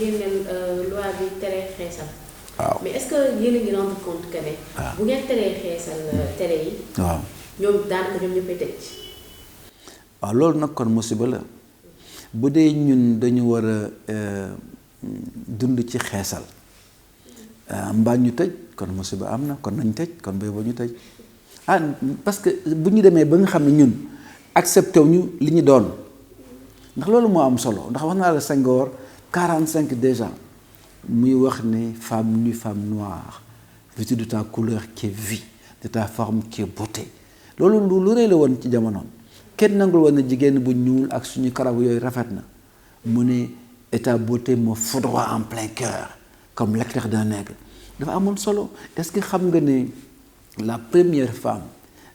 génneel loi bi tere xeesal. waaw mais est-ce que yéen a ngi rendre compte que ne. bu ngeen teree xeesal tere yi. waaw ñoom daanaka ñoom ñëppay tëj. waaw loolu nag kon musiba la bu dee ñun dañu war a dund ci xeesal mbaa ñu tëj kon musiba am na kon nañ tëj kon booy ba ñu tëj parce que bu ñu demee ba nga xam ne ñun accepté wu ñu li ñu doon ndax loolu moo am solo ndax wax naa la Senghor 45 déjà muy wax ne femme nue femme noire vêtue de ta couleur qui est vie de ta forme qui est beauté loolu lu rëy la woon ci jamonoom kenn nangul woon na jigéen bu ñuul ak suñu karaw yooyu rafet na mu ne et ta beauté me foudroie en plein cœur comme l'éclair d'un aigle dafa amoon solo est-ce que xam nga ne la première femme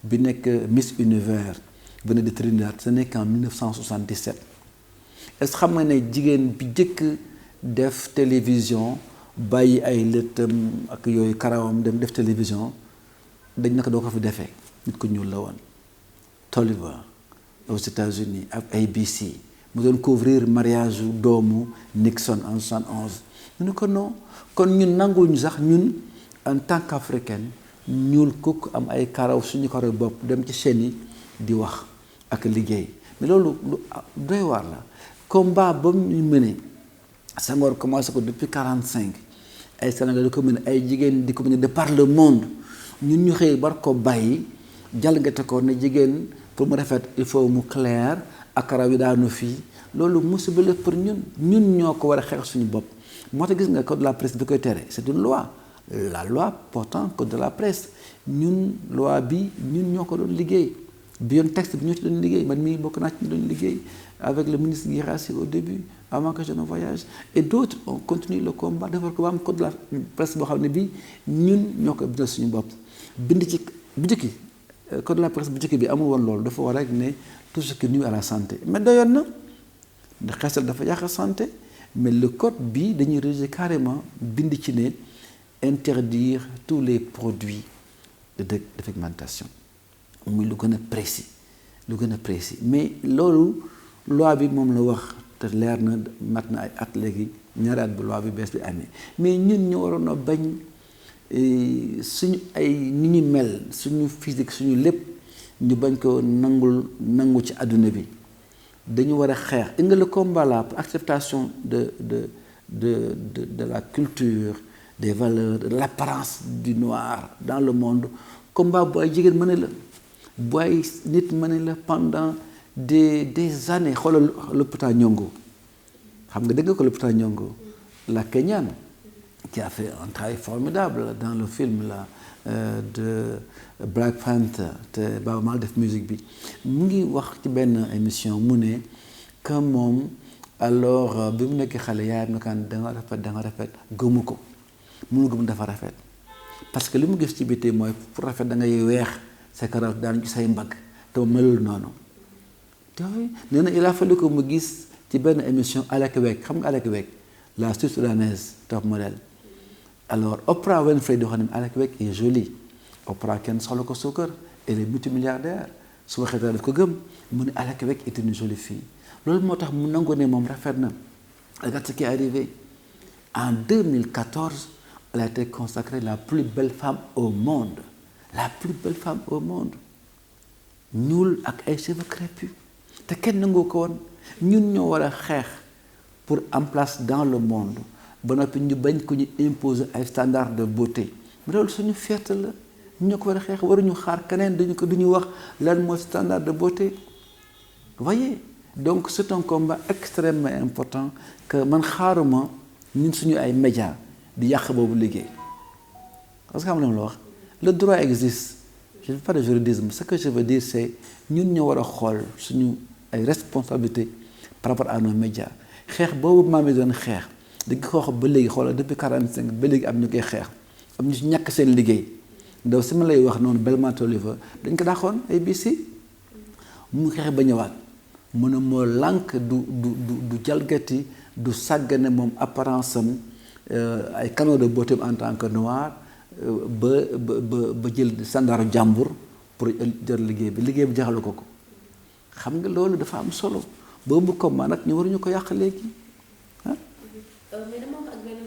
bi nekk Miss Univers venait de Trinidad ce n'est qu'en 1977 est-ce que xam nga ne jigéen bi njëkk def télévision bàyyi ay lëttam ak yooyu karawam dem def télévision dañ naka doo ko fi defee nit ko ñuul la woon Tolliver aux États-Unis ak ABC mu doon couvrir mariage doomu Nixon en 71 ñu ne ko non kon ñun nanguwuñu sax ñun en tant qu'africaine ñuul kooku am ay karaw suñu karaw bopp dem ci chaîne yi di wax ak liggéey mais loolu lu doy waar la combat ba mu mëne Senghor commencé ko depuis 45 ay Sénégal di ko mën ay jigéen di ko mën de par le monde ñun ñu xëy bar ko bàyyi jalgate ko ne jigéen pour mu rafet il faut mu clair ak karaw yi daanu fii loolu musiba la pour ñun ñoo ko war a xeex suñu bopp moo tax gis nga code de la presse bi koy tere c'est une loi la loi portant code de la presse ñun loi bi ñun ñoo ko doon liggéey bi yoon texte bi ñoo ci doon liggéey man mii bokk naa ci ñu doon liggéey avec le ministre Guirassy au début avant que je ne voyage et d'autres ont continué le combat defar ko ba am code de la presse boo xam ne bii ñun ñoo ko bindal suñu bopp bind ci bu njëkki code de la presse bu njëkk bi amul woon loolu dafa war rek ne tout ce qui nuit à la santé mais doyoon na ndax xeesal dafa yàq santé mais le code bi dañuy rédiger carrément bind ci ne interdire tous les produits de dépigmentation muy lu gën a précis mais loolu loi bi moom la wax te leer na mat na ay at léegi ñaari at bu loi bi bees bi amee mais ñun ñu waroon a bañ suñu ay ni ñu mel suñu physique suñu lépp ñu bañ ko nangu ci àdduna bi dañu war a xeex nga le combat là pour acceptation de la culture des valeurs de l'apparence du noir dans le monde combat bu ay jigéen mën la bu ay nit mën la pendant des années xoolal Lupita Nyong'o xam nga dégg nga ko Lupita Nyong'o la Kenyane qui a fait un travail formidable dans le film là de Black Panther te Baaba Maal def musique bi mu ngi wax ci benn émission mu ne que moom alors bi mu nekkee xale yaayam na kan da nga rafet gëmu ko mënu gëm dafa rafet parce que li mu gis ci biti mooy pour rafet da ngay weex sa karaw daan ci say mbagg te melul noonu te nee na il a fallu que mu gis ci benn émission Alec Wek xam nga Alec Wek la Sud-Soudanaise top modèle alors Oprah Winfrey di wax ne Alec Wek est jolie Oprah kenn soxla ko suukar elle est multimilliardaire su waxee dara daf ko gëm mu ne Alec Wek est une jolie fille loolu moo tax mu nangu ne moom rafet na. Regarde ce qui est arrivé en 2014 elle a été consacrée la plus belle femme au monde ñuul ak ay cheveux crépus te kenn nangoo ko woon ñun ñoo war a xeex pour am place dans le monde ba noppi ñu bañ ko ñu imposer ay standards de beauté mais loolu suñu fierté la ñu ñoo ko war a xeex waruñu xaar keneen duñu wax lan mooy standard de beauté voyez donc c'est un combat extrêmement important que man xaaruma ñun suñu ay médias di yàq boobu liggéey parce que xam nga la wax le droit existe je ne fais pas de juridisme ce que je veux dire c'est ñun ñoo war a xool suñu ay responsabilités par rapport à nos médias xeex boobu maam yi doon xeex dañ ko wax ba léegi xoolal depuis 45 ba léegi am ñu koy xeex am ñu si ñàkk seen liggéey ndaw si ma lay wax noonu Belmont Oliver dañ ko daaxoon ABC mu xeex ba ñëwaat mu ne moo lànk du jalgati du sàggane moom apparence am ay canaux de beauté en tant que noir ba jël sandaaru jàmbur pour jël liggéey bi jaxalu ko xam nga loolu dafa am solo boobu comme nag ñu waruñu ko yàq léegi ah mais dama wax ak benn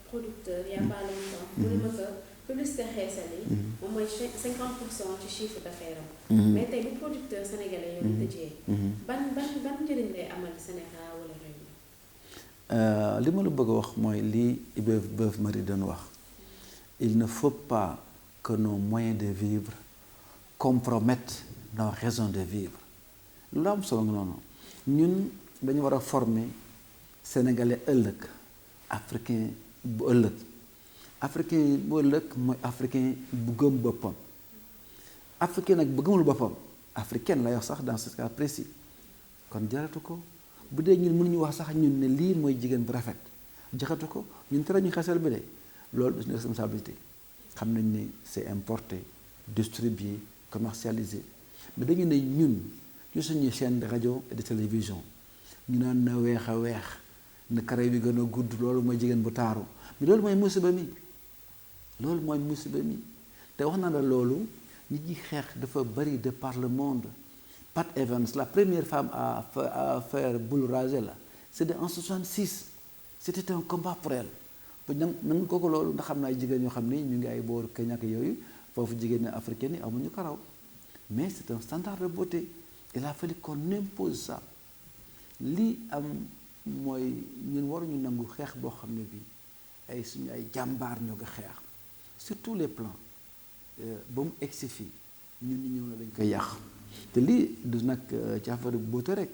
producteur y a pas longtemps. mu ne ma que publicité xeesal yi. moom mooy 50% ci chiffre d'affaires am. mais tey bu producteur sénégalais yow tëjee. ban njëriñ lay amal Sénégal wala réew mi. li ma la bëgg a wax mooy lii Beuve Marie doon wax il ne faut pas que nos moyens de vivre compromettent nos raisons de vivre lu am solo nga noonu ñun dañu war a former sénégalais ëllëg africain bu ëllëg africain bu ëllëg mooy africain bu gëm boppam africain nag bu gëmul boppam africaine lay wax sax dans ce cas précis kon jaratu ko bu dee ñun mënuñu wax sax ñun ne lii mooy jigéen bu rafet jaxatu ko ñun tere ñu xesal bi de loolu du suñu responsabilité xam nañ ne c'est importé distribué commercialisé mais dañu ne ñun ci suñu chaîne de rajo et de télévision ñu naan na weex a weex na kare bi gën a gudd loolu mooy jigéen bu taaru mais loolu mooy musiba mi te wax naa la loolu ñi ñi xeex dafa bari de par le monde. Pat Evans, la première femme à faire boule rasée là, c'était en 1966. C'était un combat pour elle. Nangu ko loolu ndax xam naa ay jigéen ñoo xam ni ñu ngi ay boor Kenya ak yooyu foofu jigéen ñi africaine yi amuñu karaw mais c'est un standard de beauté. Il a fallu qu'on impose ça. Lii am mooy ñun waruñu nangu xeex boo xam ne bii ay suñu ay jàmbaar ñoo ko xeex sur tous les plans ba mu egsi fii ñun ñu ñëw na dañ koy yàq. te lii du nag ci affaire beauté rek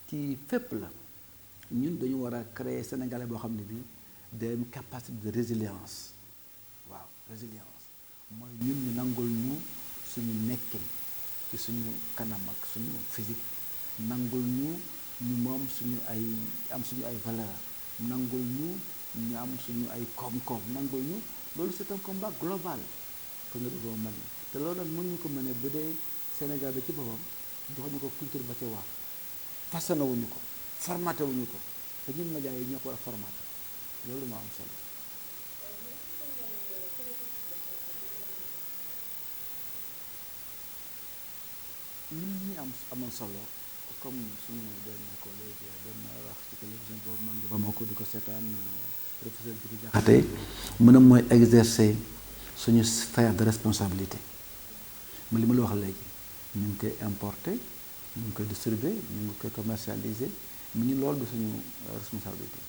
ci fépp la ñun dañu war a créer sénégalais boo xam ne bii day am capacité de résilience waaw résilience mooy ñun ñu nangul ñu suñu nekkin ci suñu kanam ak suñu physique nangul ñu moom suñu ay am suñu ay valeur nangul ñu am suñu ay koom-koom nangul ñu loolu c'est un combat global que nga devons mener te loolu nag mënuñu ko mener bu dee Sénégal bi ci boppam joxuñu ko culture ba ca wax façonné wuñu ko formaté wuñu ko te ñun médias yi ñoo ko war a formaté loolu moo am solo. ñun li ñu amoon solo comme suñu benn collègue benn wax ci télévision boobu maa ngi ba ma ko di ko seetaan professeur Djibi Diakhaté mën a mooy exercer suñu sphère de responsabilité ma li ma la wax léegi. ñu ngi koy importer ñu ngi koy distribuer ñu ngi koy commercialiser mais ñu loolu du suñu responsabilité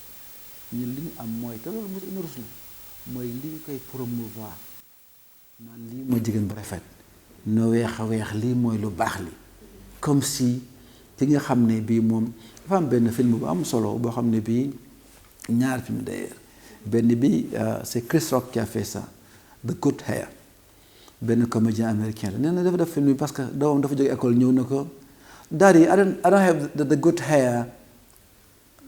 ñun li ñu am mooy te loolu mos une rus la mooy li ñu koy promouvoir naan lii mooy jigéen bu rafet no weex a weex lii mooy lu baax li comme si ki nga xam ne bii moom dafa am benn film bu am solo boo xam ne bii ñaar film d'ailleurs benn bi c'est Chris Rock qui a fait ça The Good Hair benn comédien américain la nee na dafa def film bi parce que doomam dafa jóge école ñëw na ko Daddy I don't have the good hair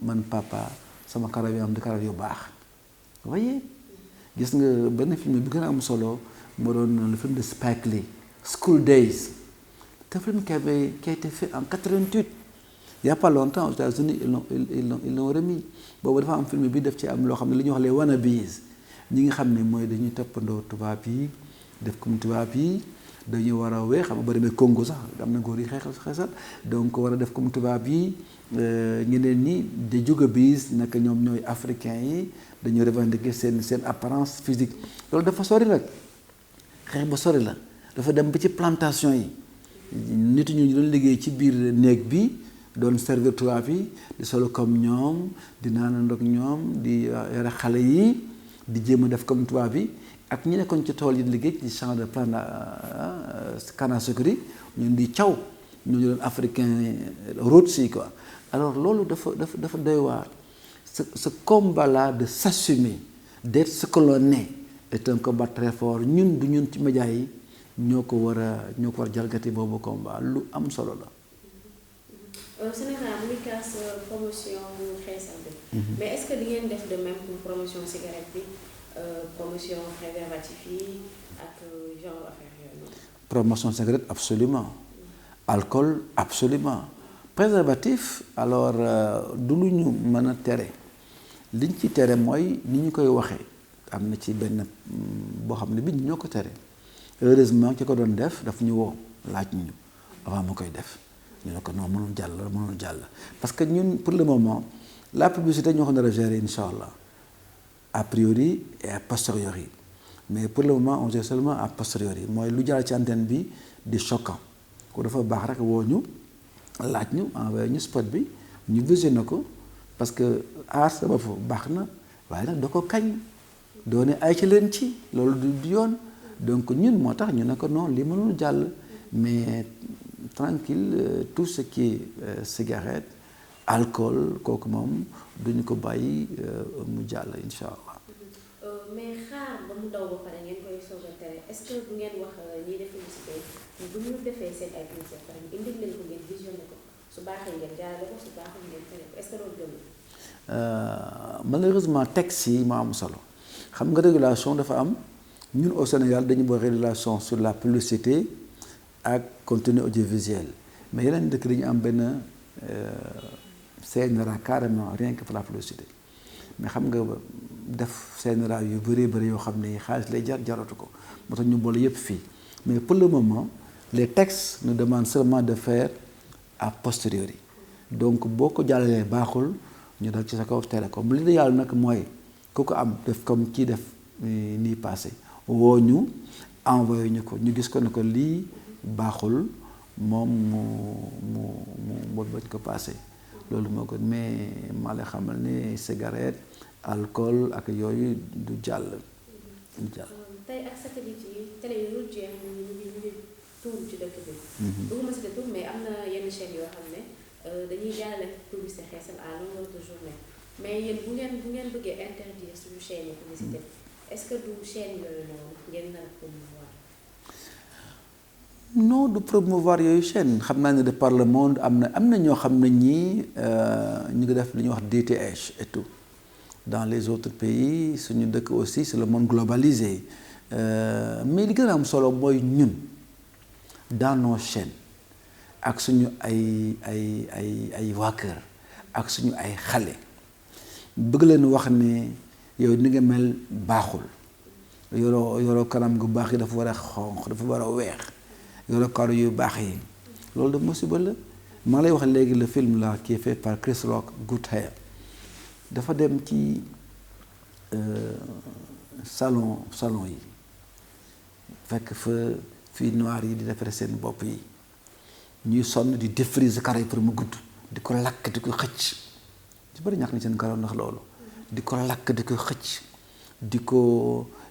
man papa sama karaw yi am di karaw yu baax voyez gis nga benn film bi gën a am solo moo doon le film de Spike Lee School Days te film qui a été fait en 88 il y a pas longtemps aux États-Unis ils l'ont remis boobu dafa am film bi def ci am loo xam ne li ñuy wax les wannabes ñi nga xam ne mooy dañuy toppandoo tubaab yi def comme tubaab yi dañuy war a weex xam nga bari na Congo sax am na góor yi xeesal donc war a def comme tubaab yi ñeneen ñi di jóge biis naka ñoom ñooy africains yi dañuy revendiquer seen apparence physique loolu dafa sori rek xeex ba sori la dafa dem ba ci plantation yi nit ñu doon liggéey ci biir néeg bi doon servir tubaab yi di solo comme ñoom di naanandoo ak ñoom di yore xale yi di jéem a def comme tubaab yi ak ñi nekkoon ci tool yi liggéey ci champ de canne à sucre yi ñun di caw ñooñu doon africain roots yi quoi alors loolu dafa doy waar ce combat là de s'assumer d'être ce que l'on est un combat très fort ñun ci médias yi ñoo ko war a jalgati boobu combat lu am solo la. Sénégal mu ngi kaas promotion xeesal bi. mais est-ce que di ngeen def de même pour promotion cigarette bi promotion préservatif yi ak genre affaire yooyu noonu. promotion cigarette absolument alcool absolument préservatif alors du lu ñu mën a tere liñ ci tere mooy ni ñu koy waxee am na ci benn boo xam ne bi ñoo ko tere heureusement ki ko doon def daf ñu woo laaj ñu avant mu koy def ñu ne ko non mënul jàll parce que ñun pour le moment la publicité ñoo ko nar a gérer incha allah a priori et a posteriori mais pour le moment on gère seulement a posteriori mooy lu jaar ci antenne bi di choquant ko dafa baax rek woo ñu laaj ñu envoyé ñu spot bi ñu visionné ko parce que aar sa bopp baax na waaye nag da ko kañ doone ay ci leen ci loolu du yoon donc ñun moo tax ñu ne ko non li mënul jàll mais tranquille tout ce qui est cigarette alcool kooku moom duñu ko bàyyi mu jàll insha allah. mais xaar ba mu daw ba pare ngeen koy soog a tere est-ce que bu ngeen wax ñiy def publicité bu ñu defee seen ay publicité pare indil leen ko ngeen visionné ko su baaxee ngeen jaarale ko su baaxee ngeen tere ko est-ce que loolu gën malheureusement texte yi moo am solo xam nga régulation dafa am ñun au Sénégal dañu boole régulation sur la publicité ak contenu audiovisuel mais yeneen dëkk dañu am benn CNRA carrément rien que pour la publicité mais xam nga def CNRA yu bëri yoo xam ne xaalis lay jaratu ko moo tax ñu boole yëpp fii mais pour le moment les textes nous demandent seulement de faire a posteriori donc boo ko jàllalee baaxul ñu dal ci sa kaw télécom li yàlla nag mooy ku ko am def comme kii def nii passé woo ñu envoyé ñu ko ñu gis ko ne ko lii baaxul moom mu bañ ko passé loolu moo ko mais maa lay xamal ne cigarette alcool ak yooyu du jàll. tey ak satellite yi télé yu dul jeex ñu ngi tuur ci dëkk bi. bëgguma si tuur mais am na yenn chaînes yoo xam ne dañuy jaarale publicité xeesal à longueur de journée mais yéen bu ngeen bëggee interdire suñu chaîne yi publicité est-ce que du chaîne yooyu noonu ngeen nar a promouvoir. non du promouvoir yooyu chaîne xam naa ne de par le monde am na ñoo xam ne ñii ñu ngi def li ñuy wax DTH et tout dans les autres pays suñu dëkk aussi c'est le monde globalisé mais li gën a am solo mooy ñun dans nos chaînes ak suñu ay waa kër ak suñu ay xale bëgg leen wax ne yow ni nga mel baaxul yoroo kanam gu baax yi dafa war a xonq dafa war a weex yoroo kàddu yu baax yi loolu de musiba la maa lay wax léegi le film là qui est fait par Chris Rock Good Hair dafa dem ci salon yi fekk fa fii noir yi di defare seen bopp yi ñuy sonn di défriser karaw yi pour mu gudd di ko lakk di ko xëcc ci bari ñàkk ni seen karaw ndax loolu di ko lakk di ko xëcc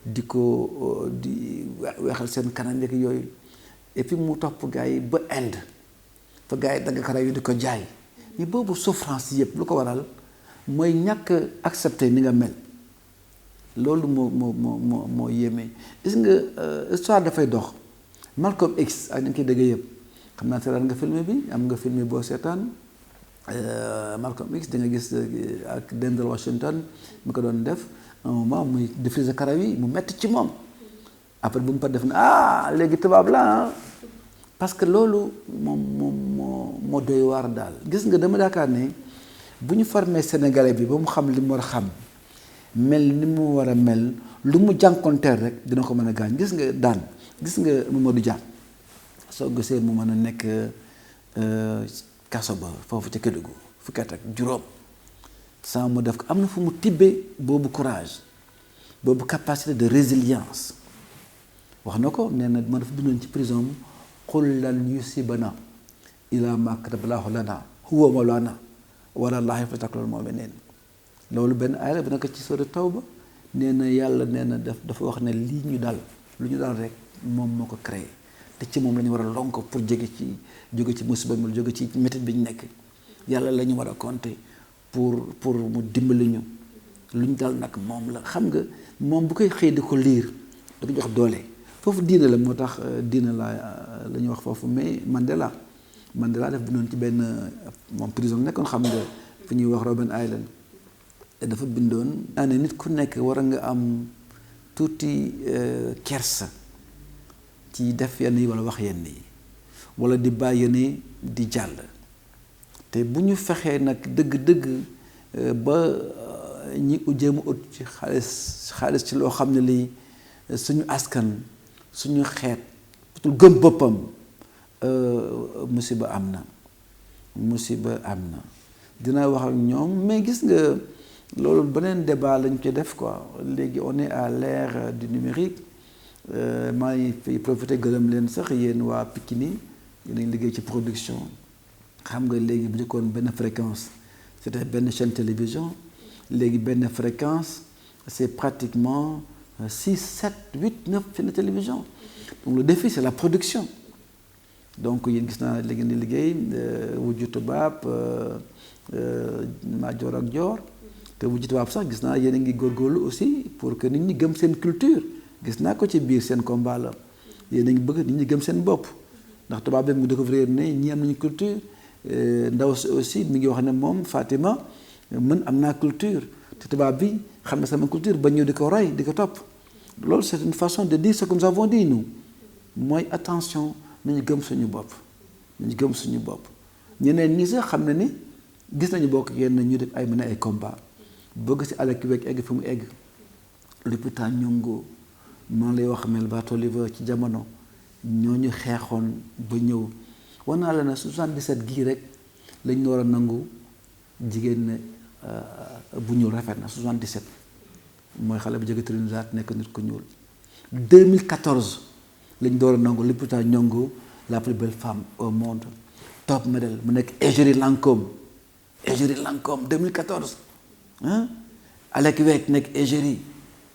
di weexal seen kanam yeeg yooyu et puis mu topp gars yi ba Inde fa gars yi dagg karaw yi di ko jaay mais boobu souffrance yëpp lu ko waral mooy ñàkk accepter ni nga mel loolu moo yéeme gis nga histoire dafay dox Malcolm X ak ni nga koy déggee yëpp xam naa seetaan nga film bi am nga film boo seetaan Malcolm X di nga gis ak Denzel Washington mi ko doon def un moment muy défriser karaw yi mu metti ci moom après bu mu pa def na léegi tubaab la parce que loolu moo doy waar daal gis nga dama yaakaar ne bu ñu formé sénégalais bi ba mu xam li mu war a xam mel ni mu war a mel lu mu jànkonteel rek dina ko mën a gaañ gis nga gis nga Mamadou Dia soo gisee mu mën a nekk kaso ba foofu ca Kédougou fukki at ak juróom saa mu def ko am na fu mu tibbee boobu courage boobu capacité de résilience wax na ko nee na ma dafa bindoon ci prison mu qul lan yusibana ila ma kataballahu lana huwa mawlana wala llaahi falyatawakkalil mu'minuun loolu benn aaya la bu nekk ci sourate Tawba nee na yàlla nee na dafa wax ne lii ñu dal lu ñu dal rek moom moo ko créé te ci moom la ñu war a lonk pour jóge ci musiba mi jóge ci métit bi ñu nekk yàlla la ñu war a compter pour mu dimbali ñu lu ñu dal nag moom la xam nga moom bu koy xëy di ko liir da ko jox doole foofu diine la moo tax diine la ñuy wax foofu mais Mandela def bindoon ci benn moom prison nekkoon xam nga fi ñuy wax Robben Island dafa bindoon naa ne nit ku nekk war a nga am tuuti kersa ci def yenn yi wala wax yenn yi wala di bàyyi yenn yi di jàll te bu ñu fexee nag dëgg-dëgg ba ñi jéem a ut ci xaalis ci loo xam ne lii suñu askan suñu xeet putul gëm boppam musiba am na dinaa wax ak ñoom mais gis nga loolu beneen débat lañ ci def quoi léegi on est à l'ère du numérique maa ngi fi profité gërëm leen sax yéen waa Pikini yéen a ngi liggéey ci production xam nga léegi bu njëkkoon benn fréquence c'était benn chaîne télévision léegi benn fréquence c'est pratiquement 6 7 8 9 chaînes de télévision donc le défi c'est la production donc yéen gis naa léegi ni liggéey wujju tubaab Madior ak Dior te wujju tubaab sax gis naa yéen a ngi góorgóorlu aussi pour que nit ñi gëm seen culture gis naa ko ci biir seen combat la yéen a ngi bëgg nit ñi gëm seen bopp ndax tubaab bi mu découvrir ne ñi am nañu culture ndaw si aussi mi ngi wax ne moom Fatima mën am naa culture te tubaab bi xam na sama culture ba ñëw di ko roy di ko topp loolu c'est une façon de dire ce que nous avons dit nous mooy attention nañu gëm suñu bopp nañu gëm suñu bopp ñeneen ñi sax xam na ni gis nañu bokk yenn ñu def ay mën ay combat bëgg si àll ki egg fi mu egg Lupita Nyong'o maa lay wax Melba Toliver ci jamono ñooñu xeexoon ba ñëw war naa la ne 77 gii rek lañ war a nangu jigéen ne bu ñuul rafet na 77 mooy xale bu jóge Trinidad nekk nit ku ñuul 2014 lañ door a nangu Lupita Nyong'o la plus belle femme au monde top modèle mu nekk égérie Lancôme 2014 ah Alec Wek nekk égérie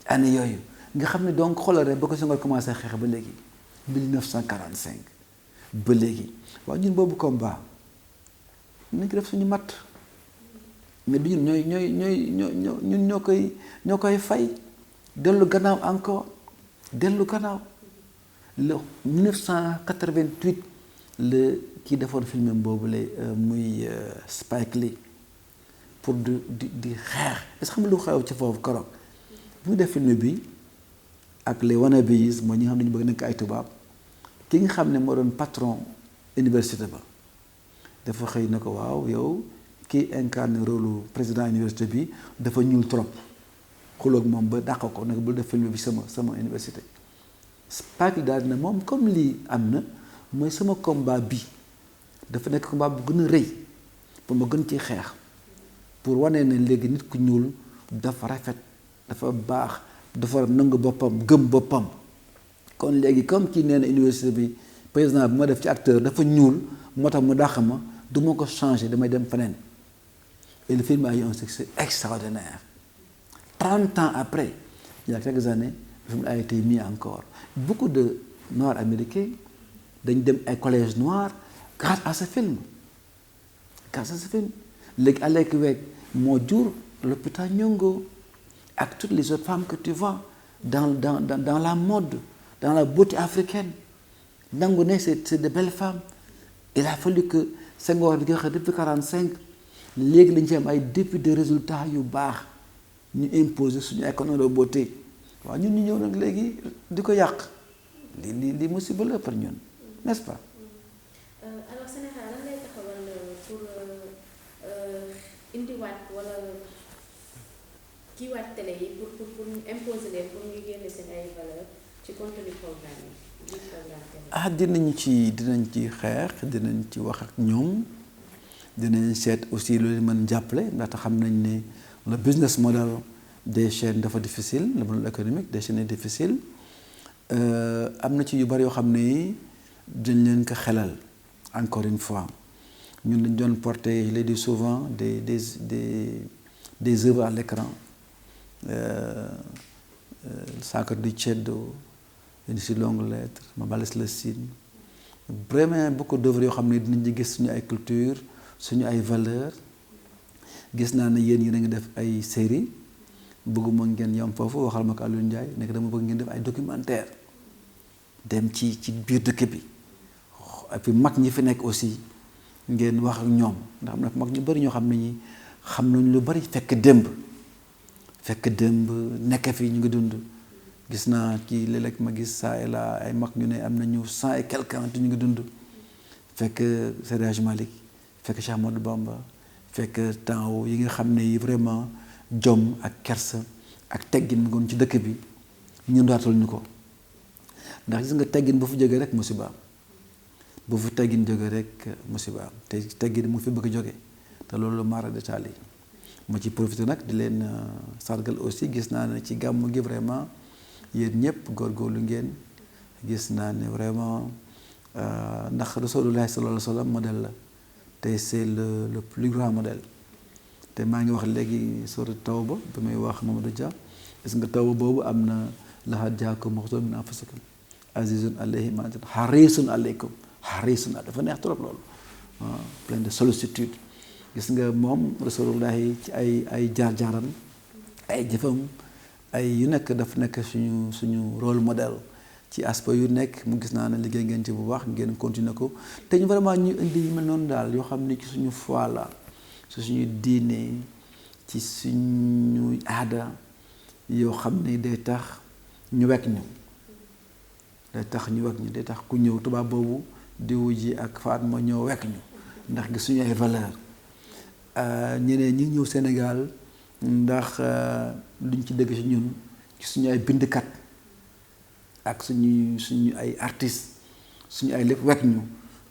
année yooyu nga xam ne donc xoolal rek ba ko Senghor commencé xeex ba léegi 1945 ba léegi waaw ñun boobu combat nañ ko def suñu matt mais du ñun ñoo koy fay dellu gannaaw encore dellu gannaaw le 1988 le kii defoon film boobu la muy Spike Lee pour di xeex est-ce que xam nga lu xew ci foofu keroog bu ñu def film bi ak les wannabes mooy ñi nga xam ne ñu bëgg nekk ay tubaab ki nga xam ne moo doon patron université ba dafa xëy na ko waaw yow kii incarne rôle président université bi dafa ñuul trop xuloog moom ba dàq ko nag bul def film bi sama université Spike Lee daal dina moom comme lii am na mooy sama combat bi dafa nekk combat bu gën a rëy pour ma gën ci xeex pour wane ne léegi nit ku ñuul dafa rafet dafa baax dafa nangu boppam gëm boppam kon léegi comme kii nee na université bi président bi ma def ci acteur dafa ñuul moo tax mu dàq ma du ma ko changer damay dem feneen et le film a eu un succès extraordinaire 30 ans après il y a quelques années le film a été mis encore beaucoup de noirs américains dañ dem ay collège noir grâce à ce film léegi Alec Wek moo jur Lupita Nyong'o ak toutes les autres femmes que tu vois dans la mode dans la beauté africaine nangu ne c'est de belles femmes il a fallu que Senghor di nga xam depuis 45 léegi lañ ci am ay députés de résultats yu baax ñu imposer suñu économie de beauté waaw ñun ñu ñëw nag léegi di ko yàq li musiba la par ñun n'est-ce pas. alors Sénégal lan lay taxawal pour indiwaat wala kiiwaat télé yi pour imposer leen pour ñu génne seen ay valeurs ci contenu programme yi. dinañ ci xeex dinañ ci wax ak ñoom dinañ seet aussi lu leen mën jàppale ndaxte xam nañ ne le business model des chaînes dafa difficile le modèle économique des chaînes est difficile am na ci yu bari yoo xam ne dañ leen ko xelal encore une fois ñun dañ doon porter je l'ai dit souvent des œuvres à l'écran Sacre du Ceddo Une si longue lettre Ma balise le signe vraiment beaucoup d'œuvres yoo xam ne dinañ ci gis suñu ay culture suñu ay valeurs gis naa ne yéen a ngi def ay série bëgguma ngeen yam foofu waxal ma ko Aliou Ndiaye nekk dama bëgg ngeen def ay documentaire dem ci biir dëkk bi et puis mag ñi fi nekk aussi ngeen wax ak ñoom ndax am na mag ñu bari ñoo xam ne ñi xam nañ lu bari fekk démb nekk fi ñu ngi dund gis naa ci léeg-léeg ma gis ça et là ay mag ñu ne am nañu 100 et quelques ans ñu ngi dund fekk Seydi Hadji Malick fekk Cheikh Ahmadou Bamba fekk temps yi nga xam ne yi vraiment jom ak kersa ak teggin mu ngoon ci dëkk bi ñun daatal ñu ko ndax gis nga teggin bu fi jógee rek musiba am bu fi teggin jógee rek musiba am te teggin mu fi bëgg a jóge te loolu mara détail yi ma ci profité nag di leen sargal aussi gis naa ne ci gàmmu gi vraiment yéen ñëpp góorgóorlu ngeen gis naa ne vraiment ndax Rasulullah sallallahu alayhi wa sallam modèle la te c'est le plus grand modèle te maa ngi wax léegi sourate Tawba bi may wax Mamadou Dia gis nga Tawba boobu am na laqad jaakum rasulun min anfusikum azizun alayhi ma antum harisun alaykum harisun dafa neex trop loolu plein de sollicitude gis nga moom Rasulullah ci ay jaar-jaaram ay jëfam ay yu nekk daf nekk suñu rôle modèle ci aspect yu nekk mu gis naa ne liggéey ngeen ci bu baax ngeen continuer ko te ñu vraiment ñu indi yu mel noonu daal yoo xam ne ci suñu foi la ci suñu diine ci suñu aada yoo xam ne day tax ñu wekk ñu day tax ku ñëw tubaab boobu diwu ji ak Fatma ñëw wekk ñu ndax gis suñu ay valeur ñeneen ñi ñëw Sénégal ndax luñ ci dégg ci ñun ci suñu ay bindkat ak suñu ay artistes suñu ay lépp wekk ñu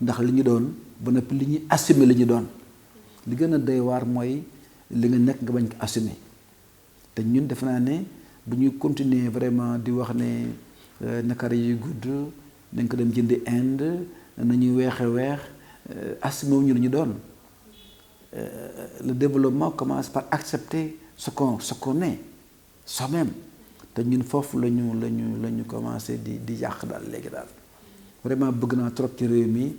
ndax li ñu doon ba noppi li ñuy assumer li ñu doon li gën a doy waar mooy li nga nekk nga bañ ko assumer te ñun defe naa ne bu ñuy continuer vraiment di wax ne nakara yuy gudd dañ ko dem jëndi Inde nañuy weex assumer wu ñu li ñu doon le développement commence par accepter ce qu'on est soi-même te ñun foofu la ñu commencé di yàq daal léegi daal vraiment bëgg naa trop ci réew mi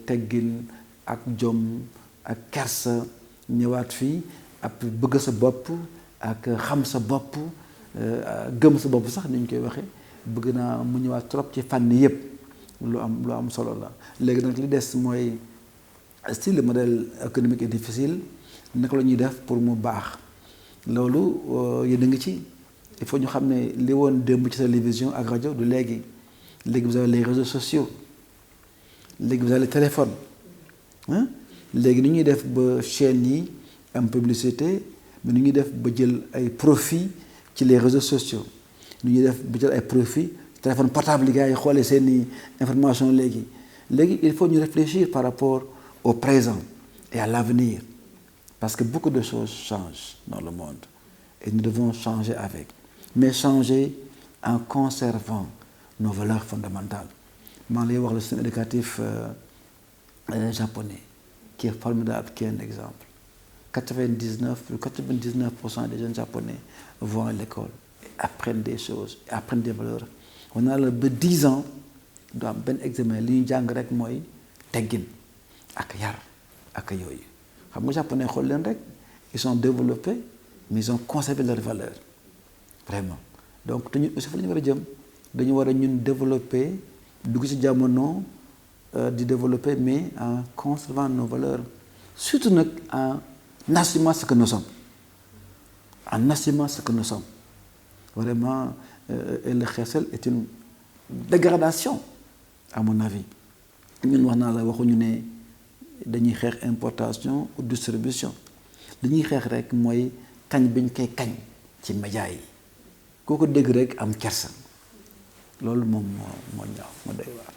teggin ak jom ak kersa ñëwaat fii ak bëgg sa bopp ak xam sa bopp gëm sa bopp sax ni ñu koy waxee bëgg naa mu ñëwaat trop ci fànn yépp lu am solo la léegi nag li des mooy si le modèle économique est difficile naka la ñuy def pour mu baax loolu yéen a ngi ci il faut ñu xam ne li woon démb ci télévision ak rajo du léegi vous avez les réseaux sociaux léegi vous avez les téléphones léegi ni ñuy def ba chaîne yi am publicité mais ni ñuy def ba jël ay profit ci les réseaux sociaux ni ñuy def ba jël ay profit téléphone portable yi gars yi xoolee seeni information léegi il faut ñu réfléchir par rapport au présent et à l'avenir parce que beaucoup de choses changent dans le monde et nous devons changer avec mais changer en conservant nos valeurs fondamentales maa ngi lay wax le système éducatif japonais qui est formidable qui est un exemple 99% des jeunes japonais vont à l'école et apprennent des choses et apprennent des valeurs on a la ba 10 ans du am benn examen li ñu jàng rek mooy teggin ak yar ak yooyu xam nga japonais xool leen rek ils sont développés mais ils ont conservé leurs valeurs vraiment donc te ñun aussi fa la ñu war a jëm dañu war a ñun développer dugg ci jamono di développer mais en conservant nos valeurs surtout nag en assumant ce que nous sommes vraiment et le xeesal est une dégradation à mon avis ñun wax naa la waxuñu ne dañuy xeex importation ou distribution li ñuy xeex rek mooy kañ biñ koy kañ ci média yi koo ko dégg rek am kersa loolu moom moo ñaaw moo doy waar